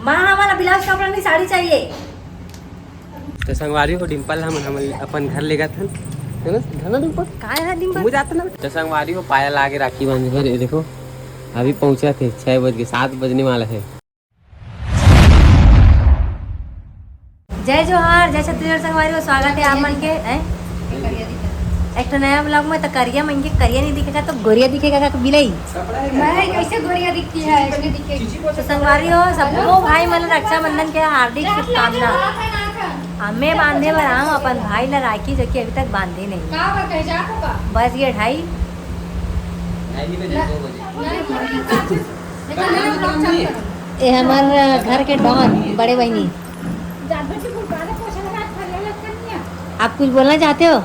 माँ हमारा ब्लाउज कपड़ा नहीं साड़ी चाहिए। तो संगवारी हो डिम्पल हम अपन घर ले गए थे ना डिम्पल कहाँ है डिम्पल? मुझे आता ना तो संगवारी हो पाया लाके राखी बांध कर देखो अभी पहुंचा थे 6 बज के 7 बजने वाला है। जय जोहार, जय छत्तीसगढ़ संगवारी हो, स्वागत है आप मन के एक तो नया ब्लॉग में। तो करिया मन के करिया नहीं दिखेगा तो गोरिया दिखेगा का बिलई मैं कैसे गोरिया दिखती है ऐसे दिखेगी। तो संगवारी हो सबको भाई मन रक्षाबंधन के हार्दिक शुभकामना। हमें बांधे बर हम अपन भाई ला राखी जो कि अभी तक बांधे नहीं। बस ये 2:30 ये हमारे घर के डॉन बड़े बहनी। आप कुछ बोलना चाहते हो?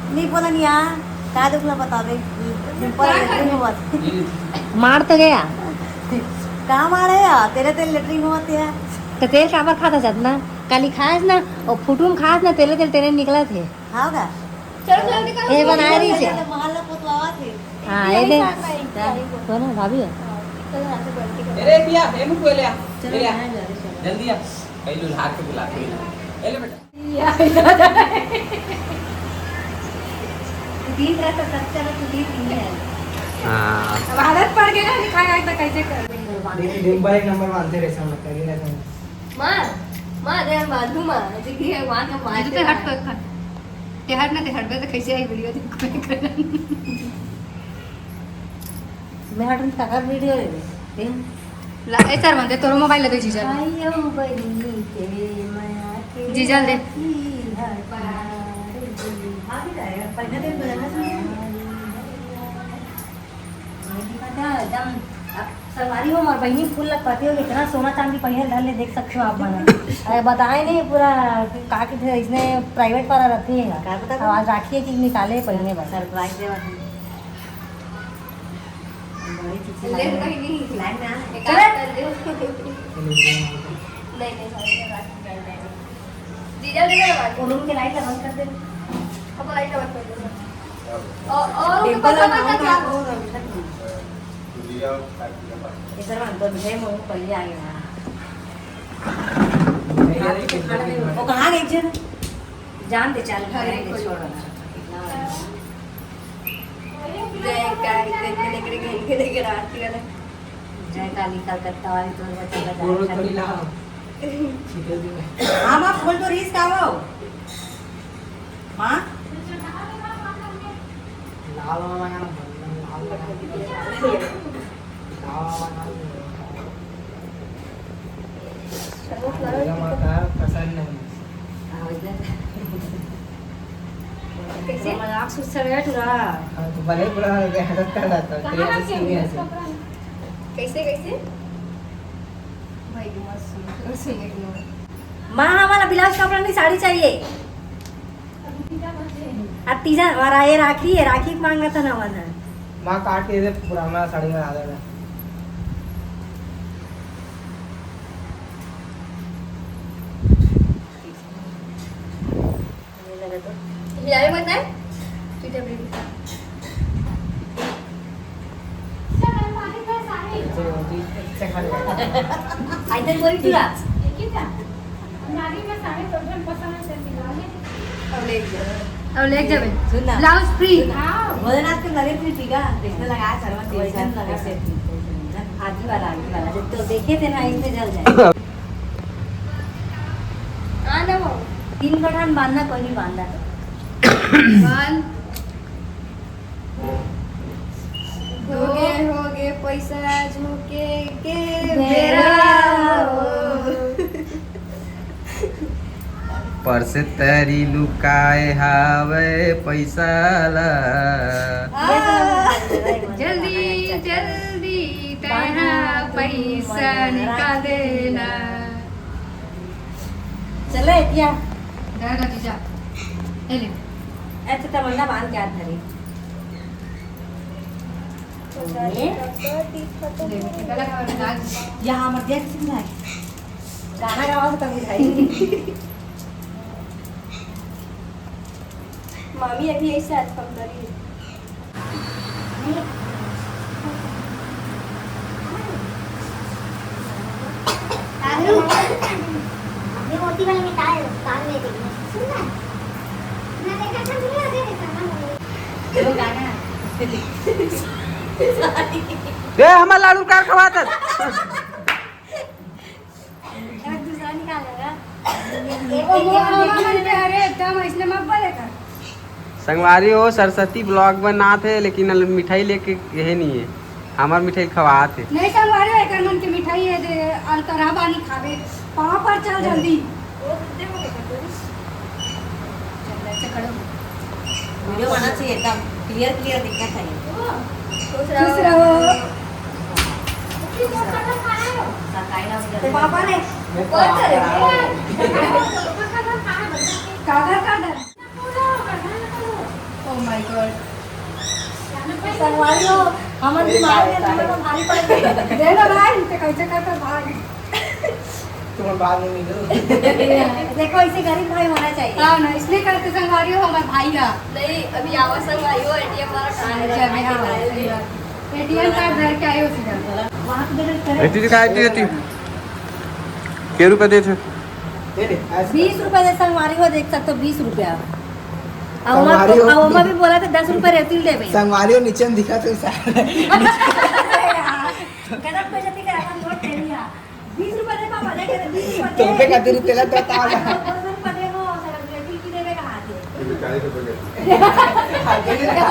नहीं बोला नहीं यार, क्या दुखला बता दे। मार तो गया कहाँ मारे यार, तेरे तेल लेटरिंग होते हैं तो तेल काबर खाता जात ना काली खास ना और फुटूम खास ना तेले तेल तेरे निकला थे। हाँ का ये बना रही है हाँ ये दे तो ना भाभी अरे पिया हेमू को ले आ जल्दी आ पहले हाथ के बुला के ले बेटा दिन रात सबसे अलग तो दिन नहीं है। हां अब आदत पड़ गई ना दिखाया तो कैसे कर डिम्पल एक नंबर मानते रहे सब कर ही रहते हैं। माँ दे बांधू माँ जी है वहाँ का मार पे हट कर ते हट ना ते हट बे तो कैसे आई वीडियो देख मैं हटन का वीडियो ले दे ला ए सर म्हणते तोर मोबाईल ले दे जीजा आयो बनी के माया के जीजा दे भाभी जाएगा पहले दिन बोलना एकदम सवारी हो और बहनी फूल लग पाती हो इतना सोना चांदी पहले डाल ले देख सकते हो आप बना बताए नहीं पूरा कहा कि इसने प्राइवेट वाला रखी है आवाज राखी है कि निकाले पहले बस सरप्राइज दे ले कहीं नहीं लाइन में एक कर दे नहीं जीजा दे बात रूम के लाइट बंद कर दे अब लाइट बंद कर दे और डिम्पल ऊपर क्या इधर अंदर मुझे मुंह पहले आ गया वो कहाँ गई थी जान दे चल घर दे छोड़ जय काली कलकत्ता वाली तो बच्चा हाँ माँ फूल तो रीस का वो माँ लाल वाला लगाना लाल लगाना माता पसंद नहीं कैसे मजाक सुन से बैठ रहा तो भले बुरा हदत कर जाता तेरे सीरियस है कैसे कैसे भाई की मत सुन माँ हमारा ब्लाउज कपड़ा नहीं साड़ी चाहिए। अब तीजा हमारा ये राखी है, राखी मांगा था ना वहाँ माँ काट के दे पुराना साड़ी में आ जाएगा। हिलावे मत ना तुझे अपनी से खा ले आई थिंक बोली तुला अब ले जावे सुन ना ब्लाउज फ्री भोजनाथ के लगे थी टीका इसने लगाया सर्वन टेंशन लगे से आधी वाला जब तो देखे थे ना इसमें जल जाए आ ना वो 3 पठान बांधना कोई नहीं बांधा वन हो गए पैसा झोंके के बेरा पर्स तरी लुकाए हावे पैसा ला जल्दी जल्दी तेरा पैसा निकाल देना चलो एतिया दादा जीजा ले ऐसे तमन्ना बांध के हाथ धरी यहाँ मत दिया किसी ने गाना गाओ तो तभी खाई मामी अभी ऐसे हाथ पकड़ रही है ये मोती वाली मिठाई कान में देखना सुनना मैं देखा था मुझे आगे देखा ना गाना दे हमार लाडू का खवाता दूसरा निकालेगा अरे एकदम इसने मत बोलेगा। संगवारी हो सरस्वती ब्लॉग बनात है लेकिन मिठाई लेके यही नहीं है हमार मिठाई खवात है नहीं संगवारी है मन की मिठाई है जे अलतरा बानी खावे पापा पर चल जल्दी वीडियो बनाना चाहिए एकदम क्लियर दिखना चाहिए खुश रहो पापा ने कागज का डर ओह माय गॉड संगवारी हो हमन की मार के तुम्हें भारी पड़ गई दे लो भाई ते कैसे करते भाग तुम्हें बाद में मिलो देखो इसे गरीब भाई होना चाहिए हां ना इसलिए करते संगवारी हो हमारा भाई का नहीं अभी आवा संगवारी हो एटीएम वाला एटीएम कार्ड धर के आयो सीधा वहां पे एटी दिखाई देती के रुपए देते दे दे 20 रुपए दे संगवारी हो देख सकते हो 20 रुपया संगवारी हो। अवमा भी बोला था 10 रुपए रहती ले भाई संगवारी हो नीचे में दिखा तो कदम पे जति का नोट दे दिया 20 रुपए दे पापा दे 20 रुपए तुम पे खातिर तेला तो ताला रुपए हो सेलिब्रिटी की देवे का हाथ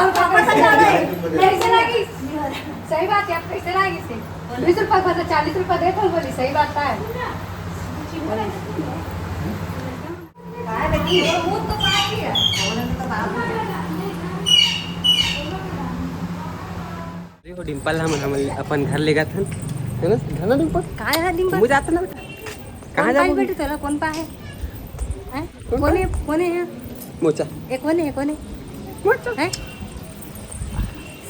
हम पापा से जा रहे है कैसे लगी सही बात है आप कैसे लगी से 20 रुपए का 40 रुपए देते हो बोली सही बात है काय बेटी वो तो पाई है बोलन तो बाप देखो डिम्पल हम अपन घर ले गए थे है ना घर ना डिम्पल काय है डिंबा मुझे जाता ना बेटा कहाँ जाओ जाओ बेटी तेरा कौन पा है हैं कोने है मोचा एक कोने मोचा हैं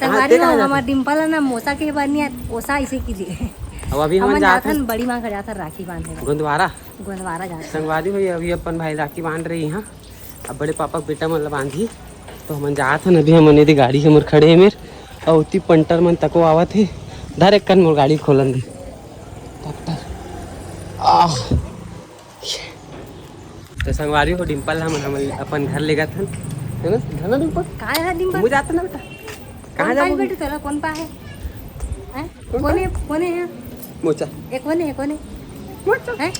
संगवारी हो कहाँ हमार डिंपल है ना मोसा के बनिया ओसा इसे कीजिए अब अभी हम हम जाते जाथन बड़ी मां का जाथन राखी बांधने गुंदवारा गोंदवारा जाथन संगवारी हुई अभी अपन भाई राखी बांध रही यहाँ अब बड़े पापा का बेटा मतलब बांधी तो हम जात हन अभी हमने दी गाड़ी से मोर खड़े है मेर और उती पंटर मन तको आवत है धर एक कन मोर गाड़ी खोलन दे डॉक्टर आह तो संगवारी हो डिम्पल हम अपन घर ले गए थे है ना घर ना डिम्पल काय है डिंबा मुझे जाता ना बेटा कहाँ जाओ जाओ बेटी तेरा कौन पा है हैं कोने है मोचा एक कोने मोचा हैं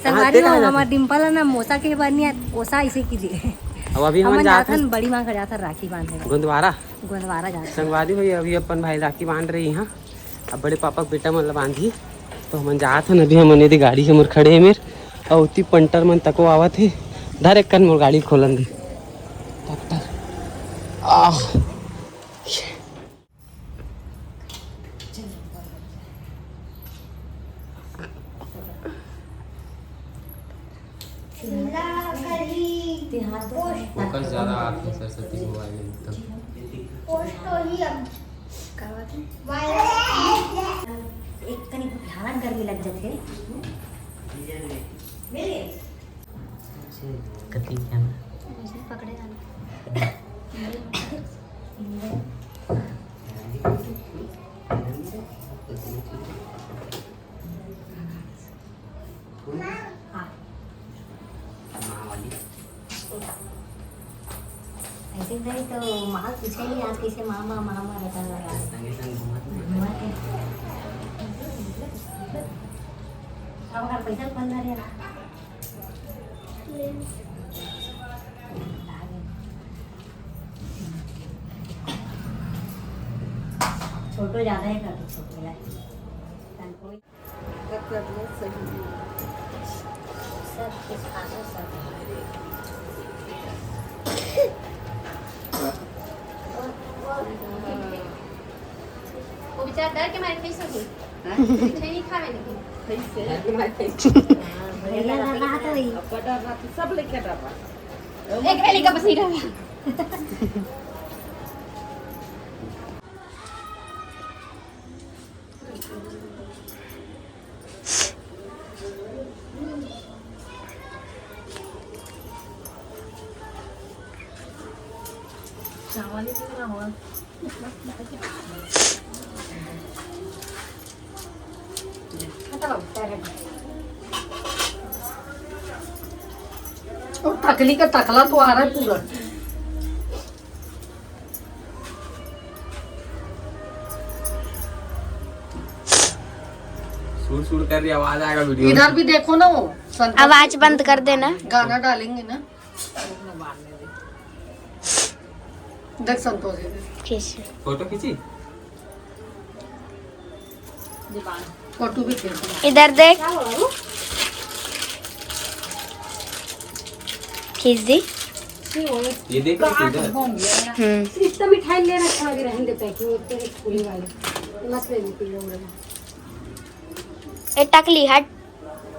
संगवारी हो कहाँ हमार डिंपल है ना मोसा के बनिया ओसा इसे कीजिए अब अभी हम हम जाते जाथन बड़ी मां का जाथन राखी बांधने गुंदवारा गोंदवारा जाथन संगवारी हुई अभी अपन भाई राखी बांध रही यहाँ अब बड़े पापा का बेटा मतलब बांधी तो हम जात हन अभी हमने दी गाड़ी से मोर खड़े है मेर और उती पंटर मन तको आवत है धर एक कन मोर गाड़ी खोलन दे डॉक्टर आह फोकस ज़्यादा आप सरस्वती मोबाइल में एक कनी भयानक गर्मी लग जाते कति क्या पकड़े ऐसे नहीं तो माँ पूछेगी आप कैसे मामा रहता लगा अब अगर पैसा बंद रहे ना छोटो ज्यादा है कर छोटो है सब कुछ खाना सब वो बेचारा डर के मारे कैसे हो मिठाई नहीं खावे लेकिन भैया रहा तो वही सब लेके डरा एक रेली का बस नहीं रहा चावल कितना हुआ Hasta और टकली का टकला तो आ रहा है पूरा। सुर सुर कर रही आवाज आएगा वीडियो इधर भी देखो ना, वो आवाज बंद कर देना। गाना डालेंगे ना, देख संतोष खींच। फोटो खींची फोटो भी खींच। इधर देख, खींच दी। ये देख इधर इतना मिठाई ले रखा है, रहने दे पैकिंग तेरे खुली वाले मत ले लो। ए टकली हट,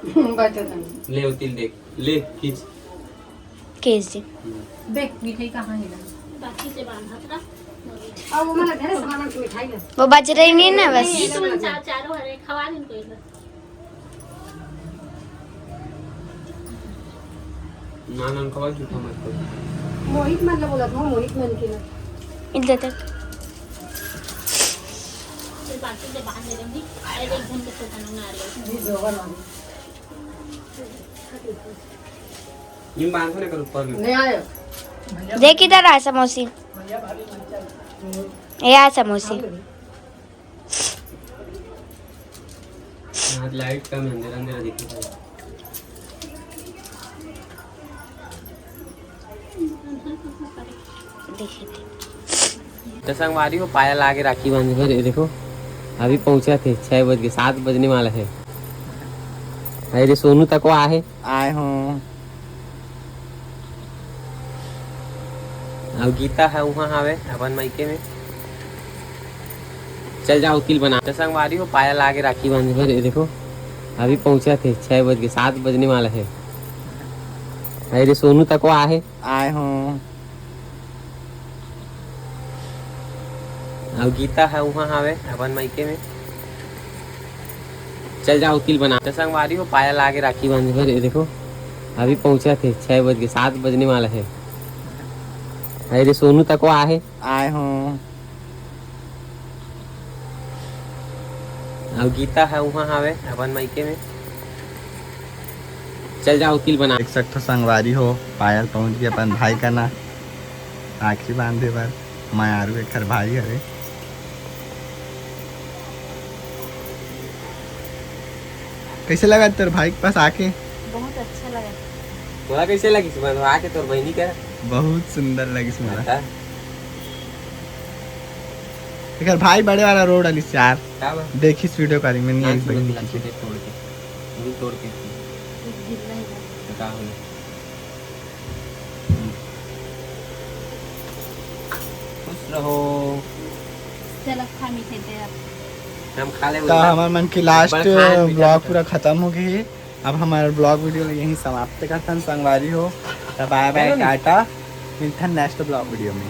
बैठे थे ले तिल देख ले खींच खींच दी। देख मिठाई कहाँ है ना, बाकी से बांधा था। अब वो मला ढेर सामान की मिठाई है, वो बच रही नहीं ना बस। चारों हरे खवा इनको इधर। ना ना उनका बात झूठा मत कर। मोहित मतलब बोला था, मोहित मन की ना इधर तक इन बांधो ना कर ऊपर में नहीं आया। देख इधर आ समोसी, ये आ समोसी। आज लाइट कम है, अंधेरा अंधेरा दिख रहा है। तो संगवारी को पाया लाके राखी बांधे पर ये देखो अभी पहुंचा थे 6 बज के 7 बजने वाला है। अरे सोनू तक वो आए हूँ। अब गीता है वहाँ आवे अपन मायके में। चल जाओ तिल बना। तो संगवारी को पाया लाके राखी बांधे पर ये देखो अभी पहुंचा थे 6 बज के 7 बजने वाला है। अरे सोनू तक वो आए हूँ। अब गीता है वहाँ आवे अपन मायके में। चल जाओ तिल बना। तो संगवारी को पाया लाके राखी बांधे पर ये देखो अभी पहुंचा थे 6 बज के 7 बजने वाला है। अरे सोनू तक वो आए हूँ। अब गीता है वहाँ आवे अपन मायके में। चल जाओ तिल बना। देख सकते हो संगवारी हो पायल पहुंच गया अपन भाई का ना राखी बांधे पर। मैं आरू के घर भाई हरे। कैसे लगा तेरे भाई के पास आके? बहुत अच्छा लगा। तोरा कैसे लगी सुबह तो आके तोर बहनी का? बहुत सुंदर लगी सुना। अच्छा घर भाई बड़े वाला रोड वाली यार क्या बात? देखी इस वीडियो का मैं नहीं तोड़ आई के तोड़ के तो क्या होगा? खुश रहो। चल खा मीठे तेरा। हम खा ले। तो हमारे मन की लास्ट बड़ा खान भी ब्लॉग करता पूरा खत्म हो गई है। अब हमारा ब्लॉग वीडियो यहीं समाप्त करता हूँ। संगवारी हो तो बाय बाय टाटा। मिलता है नेक्स्ट ब्लॉग वीडियो में।